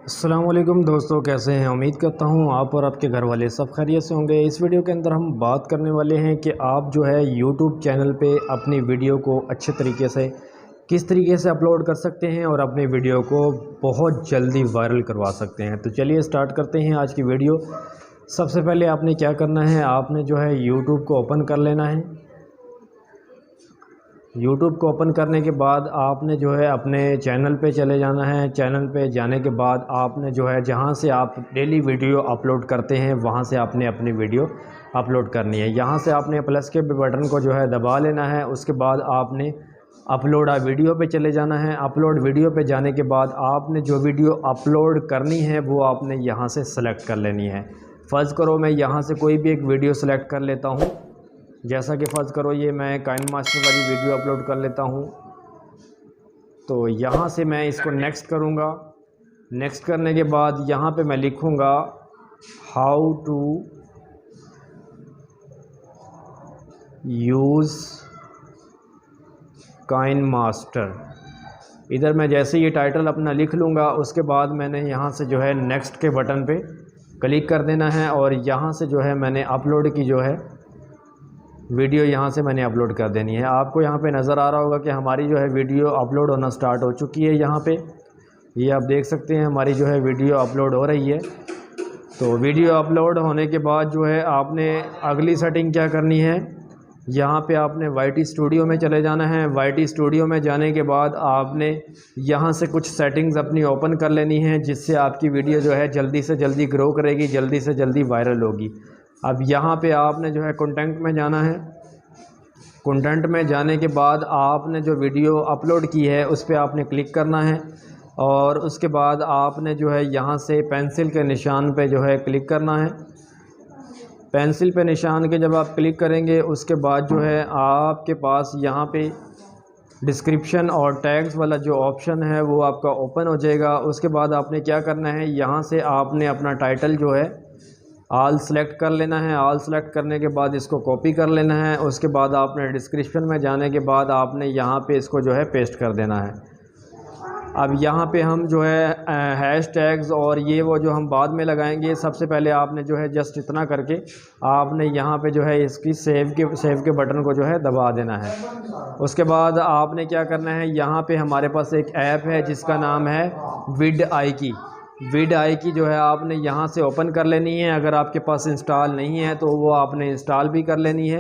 अस्सलामुअलैकुम दोस्तों, कैसे हैं। उम्मीद करता हूँ आप और आपके घर वाले सब खैरियत से होंगे। इस वीडियो के अंदर हम बात करने वाले हैं कि आप जो है यूट्यूब चैनल पे अपनी वीडियो को अच्छे तरीके से किस तरीके से अपलोड कर सकते हैं और अपनी वीडियो को बहुत जल्दी वायरल करवा सकते हैं। तो चलिए स्टार्ट करते हैं आज की वीडियो। सबसे पहले आपने क्या करना है, आपने जो है यूट्यूब को ओपन कर लेना है। यूट्यूब को ओपन करने के बाद आपने जो है अपने चैनल पे चले जाना है। चैनल पे जाने के बाद आपने जो है जहाँ से आप डेली वीडियो अपलोड करते हैं वहाँ से आपने अपनी वीडियो अपलोड करनी है। यहाँ से आपने प्लस के बटन को जो है दबा लेना है। उसके बाद आपने अपलोड आ वीडियो पे चले जाना है। अपलोड वीडियो पे जाने के बाद आपने जो वीडियो अपलोड करनी है वो आपने यहाँ से सेलेक्ट कर लेनी है। फ़र्ज़ करो मैं यहाँ से कोई भी एक वीडियो सेलेक्ट कर लेता हूँ। जैसा कि फ़र्ज़ करो ये मैं काइनमास्टर वाली वीडियो अपलोड कर लेता हूँ। तो यहाँ से मैं इसको नेक्स्ट करूँगा। नेक्स्ट करने के बाद यहाँ पे मैं लिखूँगा हाउ टू यूज़ काइनमास्टर। इधर मैं जैसे ये टाइटल अपना लिख लूँगा, उसके बाद मैंने यहाँ से जो है नेक्स्ट के बटन पे क्लिक कर देना है और यहाँ से जो है मैंने अपलोड की जो है वीडियो यहाँ से मैंने अपलोड कर देनी है। आपको यहाँ पे नज़र आ रहा होगा कि हमारी जो है वीडियो अपलोड होना स्टार्ट हो चुकी है। यहाँ पे ये आप देख सकते हैं हमारी जो है वीडियो अपलोड हो रही है। तो वीडियो अपलोड होने के बाद जो है आपने अगली सेटिंग क्या करनी है, यहाँ पे आपने YT स्टूडियो में चले जाना है। YT स्टूडियो में जाने के बाद आपने यहाँ से कुछ सेटिंग्स अपनी ओपन कर लेनी है, जिससे आपकी वीडियो जो है जल्दी से जल्दी ग्रो करेगी, जल्दी से जल्दी वायरल होगी। अब यहाँ पे आपने जो है कंटेंट में जाना है। कंटेंट में जाने के बाद आपने जो वीडियो अपलोड की है उस पर आपने क्लिक करना है और उसके बाद आपने जो है यहाँ से पेंसिल के निशान पे जो है क्लिक करना है। पेंसिल पे निशान के जब आप क्लिक करेंगे उसके बाद जो है आपके पास यहाँ पे डिस्क्रिप्शन और टैग्स वाला जो ऑप्शन है वो आपका ओपन हो जाएगा। उसके बाद आपने क्या करना है, यहाँ से आपने अपना टाइटल जो है ऑल सेलेक्ट कर लेना है। ऑल सेलेक्ट करने के बाद इसको कॉपी कर लेना है। उसके बाद आपने डिस्क्रिप्शन में जाने के बाद आपने यहाँ पे इसको जो है पेस्ट कर देना है। अब यहाँ पे हम जो है हैश टैग्स और ये वो जो हम बाद में लगाएंगे, सबसे पहले आपने जो है जस्ट इतना करके आपने यहाँ पे जो है इसकी सेव के बटन को जो है दबा देना है। उसके बाद आपने क्या करना है, यहाँ पे हमारे पास एक ऐप है जिसका नाम है विड.आई की जो है आपने यहाँ से ओपन कर लेनी है। अगर आपके पास इंस्टॉल नहीं है तो वो आपने इंस्टॉल भी कर लेनी है।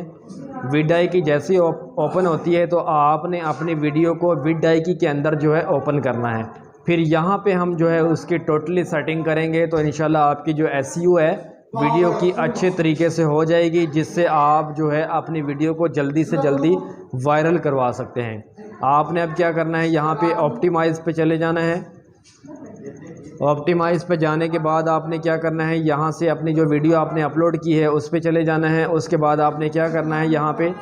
विड.आई की जैसे ही ओपन होती है तो आपने अपनी वीडियो को विड.आई के अंदर जो है ओपन करना है। फिर यहाँ पे हम जो है उसकी टोटली सेटिंग करेंगे तो इंशाल्लाह आपकी जो SEO है वीडियो की अच्छे तरीके से हो जाएगी, जिससे आप जो है अपनी वीडियो को जल्दी से जल्दी वायरल करवा सकते हैं। आपने अब क्या करना है, यहाँ पे ऑप्टिमाइज़ पे चले जाना है। ऑप्टिमाइज़ पे जाने के बाद आपने क्या करना है, यहाँ से अपनी जो वीडियो आपने अपलोड की है उस पे चले जाना है। उसके बाद आपने क्या करना है, यहाँ पे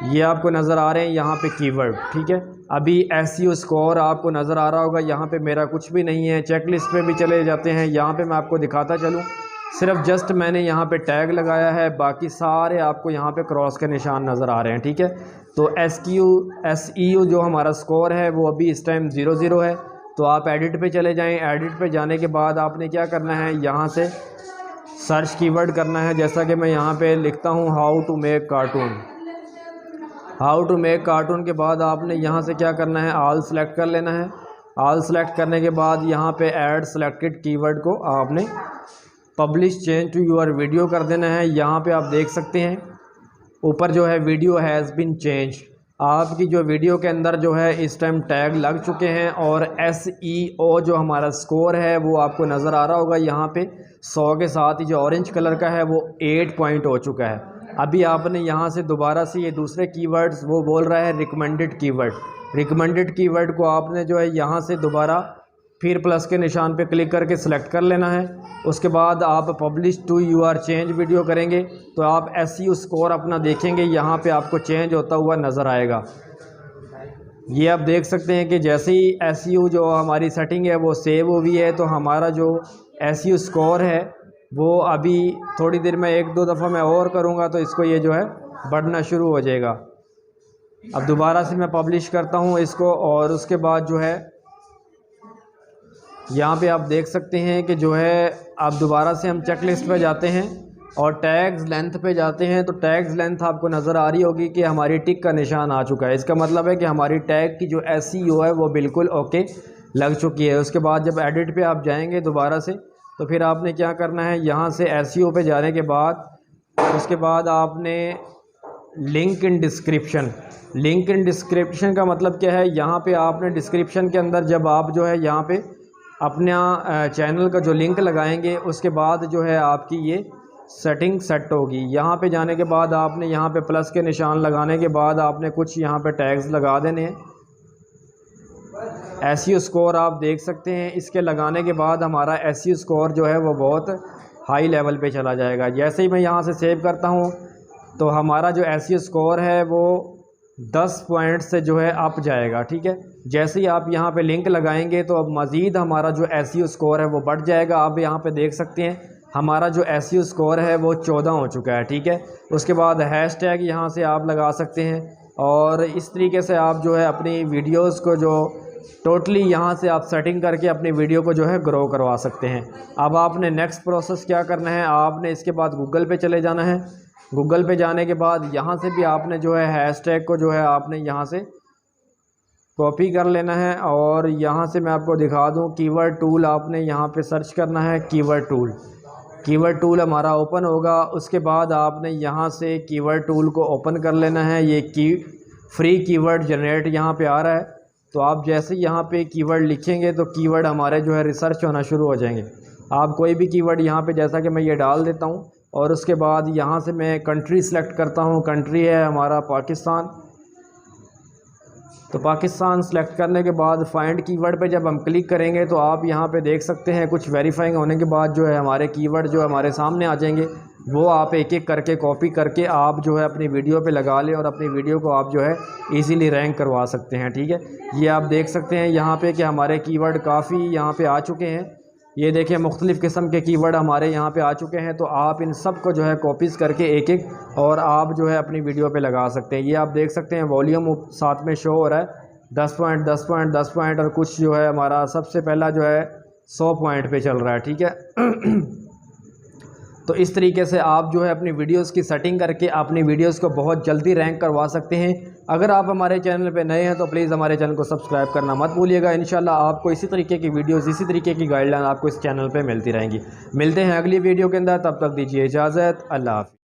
ये आपको नज़र आ रहे हैं यहाँ पे कीवर्ड, ठीक है। अभी SEO स्कोर आपको नज़र आ रहा होगा, यहाँ पे मेरा कुछ भी नहीं है। चेकलिस्ट पे भी चले जाते हैं, यहाँ पे मैं आपको दिखाता चलूँ। सिर्फ जस्ट मैंने यहाँ पे टैग लगाया है, बाकी सारे आपको यहाँ पे क्रॉस के निशान नज़र आ रहे हैं, ठीक है। तो SEO जो हमारा स्कोर है वो अभी इस टाइम 0-0 है। तो आप एडिट पे चले जाएं। एडिट पे जाने के बाद आपने क्या करना है, यहाँ से सर्च कीवर्ड करना है। जैसा कि मैं यहाँ पे लिखता हूँ हाउ टू मेक कार्टून के बाद आपने यहाँ से क्या करना है, ऑल सेलेक्ट कर लेना है। ऑल सेलेक्ट करने के बाद यहाँ पे ऐड सेलेक्टेड कीवर्ड को आपने publish change to your video कर देना है। यहाँ पे आप देख सकते हैं ऊपर जो है वीडियो हैज़ बीन चेंज। आपकी जो वीडियो के अंदर जो है इस टाइम टैग लग चुके हैं और SEO जो हमारा स्कोर है वो आपको नज़र आ रहा होगा यहाँ पे 100 के साथ ही जो ऑरेंज कलर का है वो 8 पॉइंट हो चुका है। अभी आपने यहाँ से दोबारा से ये दूसरे कीवर्ड्स वो बोल रहा है रिकमेंडेड कीवर्ड को आपने जो है यहाँ से दोबारा फिर प्लस के निशान पे क्लिक करके सिलेक्ट कर लेना है। उसके बाद आप publish to your change video करेंगे तो आप SEO स्कोर अपना देखेंगे, यहाँ पे आपको चेंज होता हुआ नज़र आएगा। ये आप देख सकते हैं कि जैसे ही SEO जो हमारी सेटिंग है वो सेव हुई है तो हमारा जो SEO स्कोर है वो अभी थोड़ी देर में 1-2 दफ़ा मैं और करूँगा तो इसको ये जो है बढ़ना शुरू हो जाएगा। अब दोबारा से मैं पब्लिश करता हूँ इसको और उसके बाद जो है यहाँ पे आप देख सकते हैं कि जो है आप दोबारा से हम चेक लिस्ट पे जाते हैं और टैग्स लेंथ पे जाते हैं। तो टैग्स लेंथ आपको नज़र आ रही होगी कि हमारी टिक का निशान आ चुका है। इसका मतलब है कि हमारी टैग की जो SEO है वो बिल्कुल ओके लग चुकी है। उसके बाद जब एडिट पे आप जाएंगे दोबारा से, तो फिर आपने क्या करना है, यहाँ से SEO पे जाने के बाद उसके बाद आपने link in description, link in description का मतलब क्या है, यहाँ पे आपने डिस्क्रिप्शन के अंदर जब आप जो है यहाँ पे अपना चैनल का जो लिंक लगाएंगे, उसके बाद जो है आपकी ये सेटिंग सेट होगी। यहाँ पे जाने के बाद आपने यहाँ पे प्लस के निशान लगाने के बाद आपने कुछ यहाँ पे टैग्स लगा देने हैं। SEO स्कोर आप देख सकते हैं, इसके लगाने के बाद हमारा SEO स्कोर जो है वो बहुत हाई लेवल पे चला जाएगा। जैसे ही मैं यहाँ से सेव करता हूँ तो हमारा जो SEO स्कोर है वो 10 पॉइंट से जो है अप जाएगा। ठीक है, जैसे ही आप यहाँ पे लिंक लगाएंगे तो अब मज़ीद हमारा जो SEO स्कोर है वो बढ़ जाएगा। आप यहाँ पे देख सकते हैं हमारा जो SEO स्कोर है वो 14 हो चुका है। ठीक है, उसके बाद हैशटैग यहाँ से आप लगा सकते हैं और इस तरीके से आप जो है अपनी वीडियोस को जो टोटली यहाँ से आप सेटिंग करके अपनी वीडियो को जो है ग्रो करवा सकते हैं। अब आपने नेक्स्ट प्रोसेस क्या करना है, आपने इसके बाद गूगल पे चले जाना है। गूगल पे जाने के बाद यहाँ से भी आपने जो है हैशटैग को जो है आपने यहाँ से कॉपी कर लेना है और यहाँ से मैं आपको दिखा दूँ, कीवर्ड टूल आपने यहाँ पे सर्च करना है। कीवर्ड टूल हमारा ओपन होगा। उसके बाद आपने यहाँ से कीवर्ड टूल को ओपन कर लेना है। ये फ्री कीवर्ड जनरेट यहाँ पे आ रहा है, तो आप जैसे यहाँ पे कीवर्ड लिखेंगे तो कीवर्ड हमारे जो है रिसर्च होना शुरू हो जाएंगे। आप कोई भी कीवर्ड यहाँ पे, जैसा कि मैं ये डाल देता हूँ और उसके बाद यहाँ से मैं कंट्री सेलेक्ट करता हूँ। कंट्री है हमारा पाकिस्तान, तो पाकिस्तान सेलेक्ट करने के बाद फाइंड कीवर्ड पे जब हम क्लिक करेंगे तो आप यहाँ पे देख सकते हैं कुछ वेरीफाइंग होने के बाद जो है हमारे कीवर्ड जो हमारे सामने आ जाएंगे। वो आप एक एक करके कॉपी करके आप जो है अपनी वीडियो पे लगा लें और अपनी वीडियो को आप जो है इजीली रैंक करवा सकते हैं। ठीक है, ये आप देख सकते हैं यहाँ पे कि हमारे कीवर्ड काफ़ी यहाँ पे आ चुके हैं। ये देखिए मुख्तलिफ़ किस्म के कीवर्ड हमारे यहाँ पे आ चुके हैं। तो आप इन सब को जो है कॉपीज़ करके एक एक और आप जो है अपनी वीडियो पे लगा सकते हैं। ये आप देख सकते हैं वॉल्यूम साथ में शो हो रहा है 10 पॉइंट 10 पॉइंट 10 पॉइंट और कुछ जो है हमारा सबसे पहला जो है 100 पॉइंट पे चल रहा है। ठीक है तो इस तरीके से आप जो है अपनी वीडियोस की सेटिंग करके अपनी वीडियोस को बहुत जल्दी रैंक करवा सकते हैं। अगर आप हमारे चैनल पे नए हैं तो प्लीज़ हमारे चैनल को सब्सक्राइब करना मत भूलिएगा। इंशाल्लाह आपको इसी तरीके की वीडियोस, इसी तरीके की गाइडलाइन आपको इस चैनल पे मिलती रहेंगी। मिलते हैं अगली वीडियो के अंदर, तब तक दीजिए इजाज़त। अल्लाह हाफ़िज़।